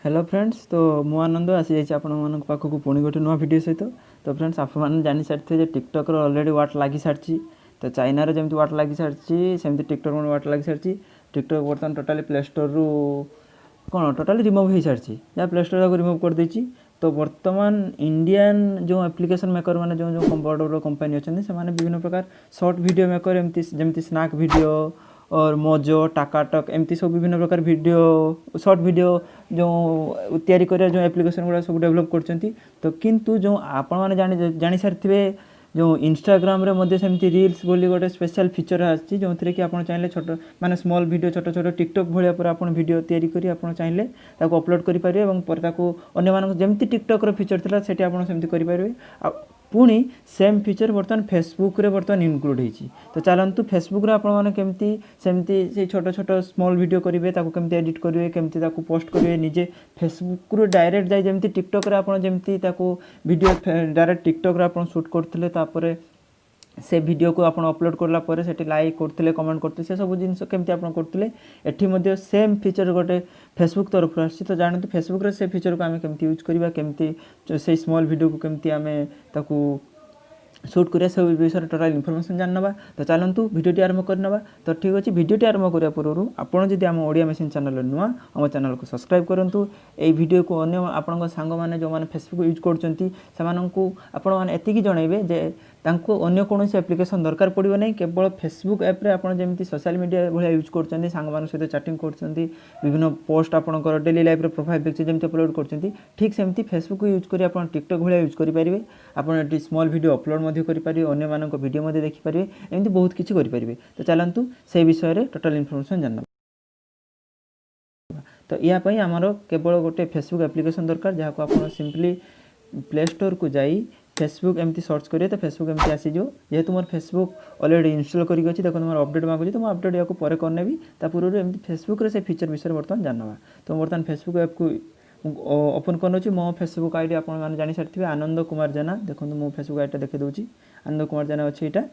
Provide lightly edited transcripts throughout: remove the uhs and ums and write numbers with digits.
Hello friends, तो मु आनंद आसी जाइए आपण पाखक पुणी गोटे नुआ वीडियो सहित। तो फ्रेंड्स आपने जानी सारी टिकटक ऑलरेडी वाट लगी सारी। तो चाइना रे जमी वाट लगी सारी सेमती टिकटक वाट लगी सारी। टिकटक बर्तमान टोटाली प्ले स्टोर रु कौन टोटाली रिमूव हो सारी, जहाँ प्ले स्टोर को रिमूव कर देछि। तो बर्तमान इंडियन जो एप्लिकेशन मेकर मैंने जो जो बड़ बड़ कंपनी अच्छे से विभिन्न प्रकार शॉर्ट वीडियो मेकर एमती जमती स्नैक वीडियो और मोजो टाकाटक एमती सब विभिन्न प्रकार वीडियो शॉर्ट वीडियो जो तैयारी कर जो एप्लिकेशन गुड़ा सब डेवलप कर। तो किंतु जो आपण मैंने जानी सारी जो इंस्टाग्राम रे मध्य सेमती रील्स बोली गोटे स्पेशल फीचर आछि जो कि आप चाहिए छोट माने स्मॉल वीडियो छोट छोट टिकटक भाया पर आप वीडियो तैयारी करी आप चाहिए ताको अपलोड करि परिबे एवं पर ताको अन्य मानक जेमती टिकटक रो फीचर थिला सेठी आप सेमती करि परिबे। पुणी सेम फीचर बर्तमान फेसबुक रे बर्तमान इनक्लूड होईची। तो चलतु फेसबुक रे आपण माने केमती सेमती से छोट छोट स्मॉल वीडियो करिवे ताको केमती एडिट करिवे केमती ताको पोस्ट करिवे निजे फेसबुक रो डायरेक्ट जाय जेमती टिकटक रे आपण जेमती ताको वीडियो डायरेक्ट टिकटक रे आपण शूट करथिले तापरे से वीडियो को आप अपलोड करला परे सेठी लाइक करथिले कमेंट करथिले से सब जिंस केमती आपण करथिले एठी मध्ये सेम फीचर गोटे फेसबुक तरफ आछि। तो जानतु फेसबुक रे से फीचर को आमे केमती यूज करबा केमती से स्मॉल वीडियो को केमती आमे ताकू शूट करिया सब विषय टोटाल इनफॉरमेशन जाननबा। तो चलतु वीडियोटी आरंभ करनबा। तो ठीक अछि, वीडियोटी आरंभ करिया पूर्व आपण जदि आम ओडिया मेसिन चैनल नुआ आम चैनल को सब्सक्राइब करंतु। ए वीडियो को अन्य आपन सांग माने जो माने फेसबुक यूज करचंती सेमानंकु आपण माने एतिकी जणाइबे जे तांको अन्य कोनोसी एप्लिकेशन दरकार पड़िबो नै, केवल फेसबुक ऐप रे आपण जेमती सोशल मीडिया भलिया यूज करचंती सांग मान सहित चैटिंग करचंती विभिन्न पोस्ट आपनकर डेली लाइफ रे प्रोफाइल पिक्चर जेमती अपलोड करचंती ठीक सेमती फेसबुक यूज करी आपण टिकटक भलिया यूज करि परिबे। आपण एटी स्मॉल वीडियो अपलोड मध्ये करि परिबे, अन्य मानक वीडियो मध्ये देखि परिबे, एमती बहुत किछि करि परिबे। तो चलंतु से विषय रे टोटल इन्फॉर्मेशन जानना। तो या पई हमरो केवल गोटे फेसबुक एप्लिकेशन दरकार जहाँ को आपण सिंपली प्ले स्टोर को जाई फेसबुक एमती सर्च करिए तो फेसबुक एमती आसी जो। जेहेतु मोर फेसबुक ऑलरेडी इंस्टॉल करिक अछि देखो मोर अपडेट मागुछि तो मो अपडेट या को परे करनेबी ता पूर्व एमती फेसबुक रे से फीचर विषय बर्तमान जानबा। तो बर्तमान फेसबुक ऐप को ओपन करनोछि। मो फेसबुक आईडी आपण माने जानि सारथिबे आनंद कुमार जेना। देखंतु मो फेसबुक आईडी देखि दोछि आनंद कुमार जेना अछि एटा।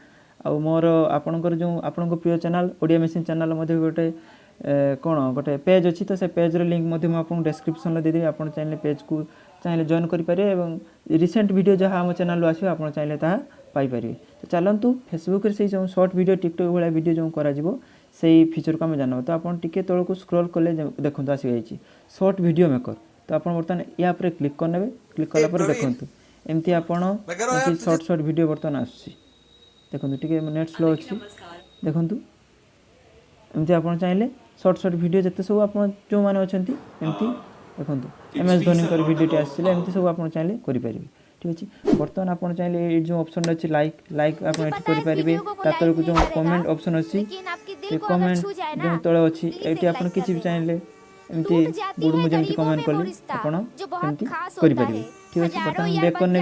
आ मोर आपणकर जो आपणको प्रिय चैनल ओडिया मेसिन चैनल मध्ये गोटे कौन गोटे पेज अच्छी। तो से पेज रे लिंक मध्ये आपको डिस्क्रिप्शन में देदेवी। आप चाहिए पेज को चाहिए जॉइन करेंगे और रिसेंट वीडियो जहाँ आम चैनल आसो आप चाहिए ताहा पाइपर। तो चलतु फेसबुक रे से जो शॉर्ट वीडियो टिकटक भाया वीडियो जो करा से फीचर को आम जान। तो आप टिके तौर को स्क्रॉल कले देखो आसी जाइए शॉर्ट वीडियो मेकर। तो आप बर्तमान या क्लिक करने क्लिक कलापर देखो एमती आप शॉर्ट शॉर्ट वीडियो बर्तमान आसुची देखो टे नेट स्लो अच्छी देखूँ एमती आप चाहिए शॉर्ट शॉर्ट वीडियो जिते सब आप जो मैंने अच्छा एमती देखो MS धोनी वीडियोटी आसाला एमती सब आप चाहिए करेंगे। ठीक अच्छे, बर्तमान आप चाहिए ये जो ऑप्शन अच्छी लाइक आप करेंगे तल को जो कमेंट ऑप्शन अच्छी कमेंट जो तले अच्छी ये आप किसी भी चाहिए एमती गुड मुझे एमती कमेंट कली आपमती करेंगे। ठीक अच्छे, बर्तमान बैक करने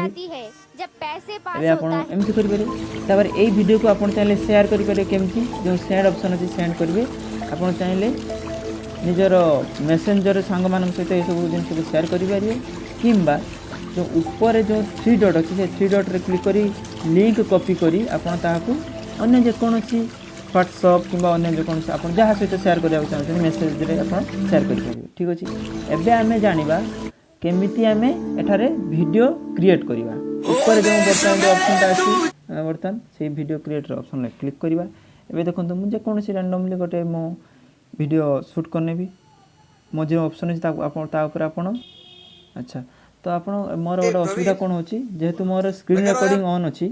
आप एमती करेंगे। तापर यही वीडियो को आप चाहिए शेयर करेंगे केमती जो सेंड ऑप्शन अच्छी सेंड करेंगे। आप चाहिए निजर मेसेंजर सांग मान सहित ये सब जिन शेयर करेंगे किंबा जो ऊपर जो 3 डॉट अच्छी से 3 डॉट रे क्लिक करी लिंक कॉपी करी आपन ताहाकू अन्य जेकोसी व्हाट्सएप किंबा अन्य जेकोसी आप जहाँ सहित शेयर करने चाहते मेसेज रे आप शेयर करेंगे। ठीक अच्छे, एबे आमे जानिबा केमिति आमे एठारे वीडियो क्रिएट करिबा। ऊपर जो बटन ऑप्शन अछि बर्तमान से वीडियो क्रिएटर ऑप्शन रे क्लिक करिबा। एबे देखंतु मु जेकोसी रैंडमली गोटे मो वीडियो शूट करने भी मो जो ऑप्शन अच्छी आप अच्छा। तो आप मोर गोटे असुविधा कौन हो जेहेतु मोर स्क्रीन रिकॉर्डिंग ऑन अच्छी।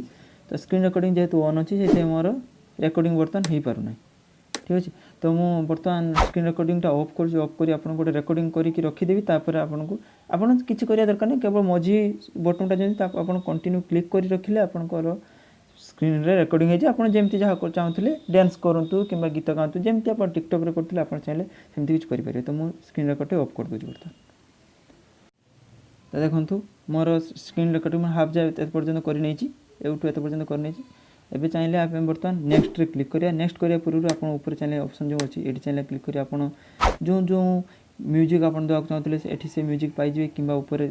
तो स्क्रीन रिकॉर्डिंग जेहेतु ऑन अच्छी से मोर रिकॉर्डिंग बर्तमान हो पार ना। ठीक अच्छे, तो मुझे बर्तमान स्क्रीन रिकॉर्डिंग ऑफ कर ऑफ कर आप गोटे रिकॉर्डिंग करके रखीदेवी। तापर आपको आपन किसी करिया दरकार नहीं, केवल मझी बटनटा जमी आप कंटिन्यू क्लिक कर रखिले आपंकर स्क्रीन रे रिकॉर्डिंग है आप जमी जहाँ चाहूले डांस करूँ कि गीत गाँतु जमी आप टिकटक रे करते आप चाहिए सेमती कुछ करेंगे। तो मुझे स्क्रीन रिकॉर्ड ऑफ कर दूँ बर्तमान। तो देखो मोर स्क्रीन रिकॉर्डिंग हाफ जाए पर्यटन करनी यूट्यूब एत पर्यटन करनी एवं चाहिए आप बर्तमान नेक्स्ट रे क्लिक करिया। नेक्स्ट करिया पूर्व आप ऊपर चाहिए ऑप्शन जो अच्छी ये चाहिए क्लिक करिया आप जो जो म्यूजिक आप देवाक चाहते ये से म्यूजिक पाइबे कि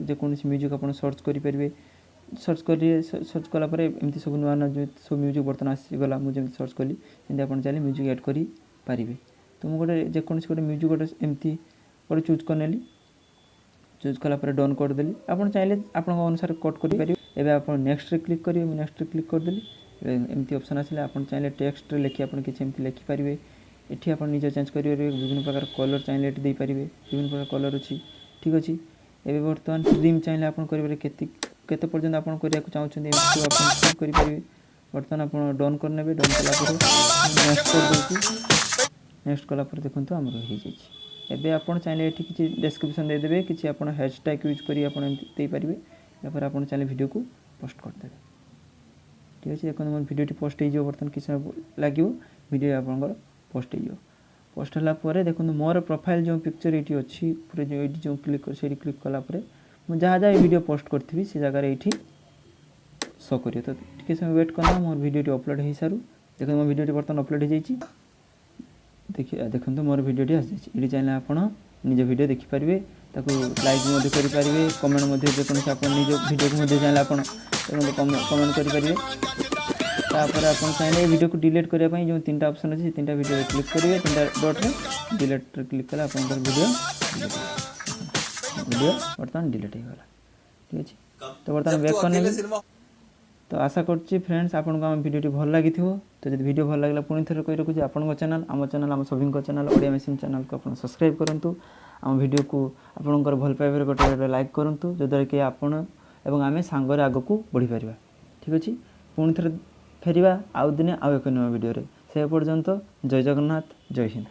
जेकोसी म्यूजिक आप सर्च करेंगे। सर्च करिए सर्च कलापर एमती सब नुआ नुआ जो सब म्यूजिक बर्तमान आसीगला मुझे सर्च कली जमी आप चाहिए म्यूजिक एड करेंगे। तो मुझे गोटे जेकोसी गोटे म्यूजिक गोटे एमती गोटे चूज करनेली चूज कलापर डन करदेली आप चाहिए आप अनुसार कट करेंगे। एवं आप नेक्स्ट रे क्लिक करेंगे नेक्स्ट रे क्लिक करदेली एमती ऑप्शन आसिले आप चाहिए टेक्स्ट लिखि आप किसी लिखिपारे ये आप निज चेंज करेंगे विभिन्न प्रकार कलर चाहिए ये देपारे विभिन्न प्रकार कलर अच्छी ठीक अच्छे। एवं बर्तमान ट्रिम चाहिए आप केते पर्यंत आप करने चाहते आप करेंगे। बर्तमान आप डन करने डन कलापर नेक्स्ट कर नेक्स्ट कलापर देखो आम हो जाए। आप चाहिए ये किसी डिस्क्रिप्शन देदेवे किसी आप हैशटैग यूज करेंगे यापर आप चाहिए वीडियो को पोस्ट करदे ठीक अच्छे। देखो मोर वीडियो पोस्ट हो बर्तमान किसी लगे वीडियो आप पोस्ट हो पोस्ट है देखो मोर प्रोफाइल जो पिक्चर ये अच्छी पूरे जो क्लिक कर क्लिक कलापर मुझे जहाँ जहाँ वीडियो पोस्ट करी से जगार ये शो करिए। तो टी समय वेट करना मोर वीडियो अपलोड हो सारू देखो मो वीडियो बर्तमान अपलोड हो जाइए देखिए देखो मोर वीडियो आसी ये चाहिए आप निज वीडियो देखिपारे लाइक करेंगे कमेंट जेकोसी आप निज वीडियो को चाहिए आप कमेंट करेंगे। तापर आप चाहिए वीडियो को डिलीट करने जो 3टा ऑप्शन अच्छे 3टा वीडियो क्लिक करेंगे 3टा डॉट रे डिलीट क्लिक कले आप वीडियो बर्तमान डिलीट होगा ठीक अच्छे। तो बर्तमान बैक करने तो आशा करुँची फ्रेंड्स आपको आम वीडियो भल लगी तो जब वीडियो भल लगे पुणी थे कही रखुच्छी आपण चैनल आम सभी चैनल ओडिया मेसिन चैनल को आप सब्सक्राइब करूँ आम वीडियो को आपंकर भल पाइबार गोटे लाइक करूँ जद्वारा कि आपण एवं आम सांगरे आग को बढ़ी पार ठीक अच्छे। पुणी थे फेरिया आउ दिने आउ एक नुआ वीडियो से पर्यंत जय जगन्नाथ जय हिंद।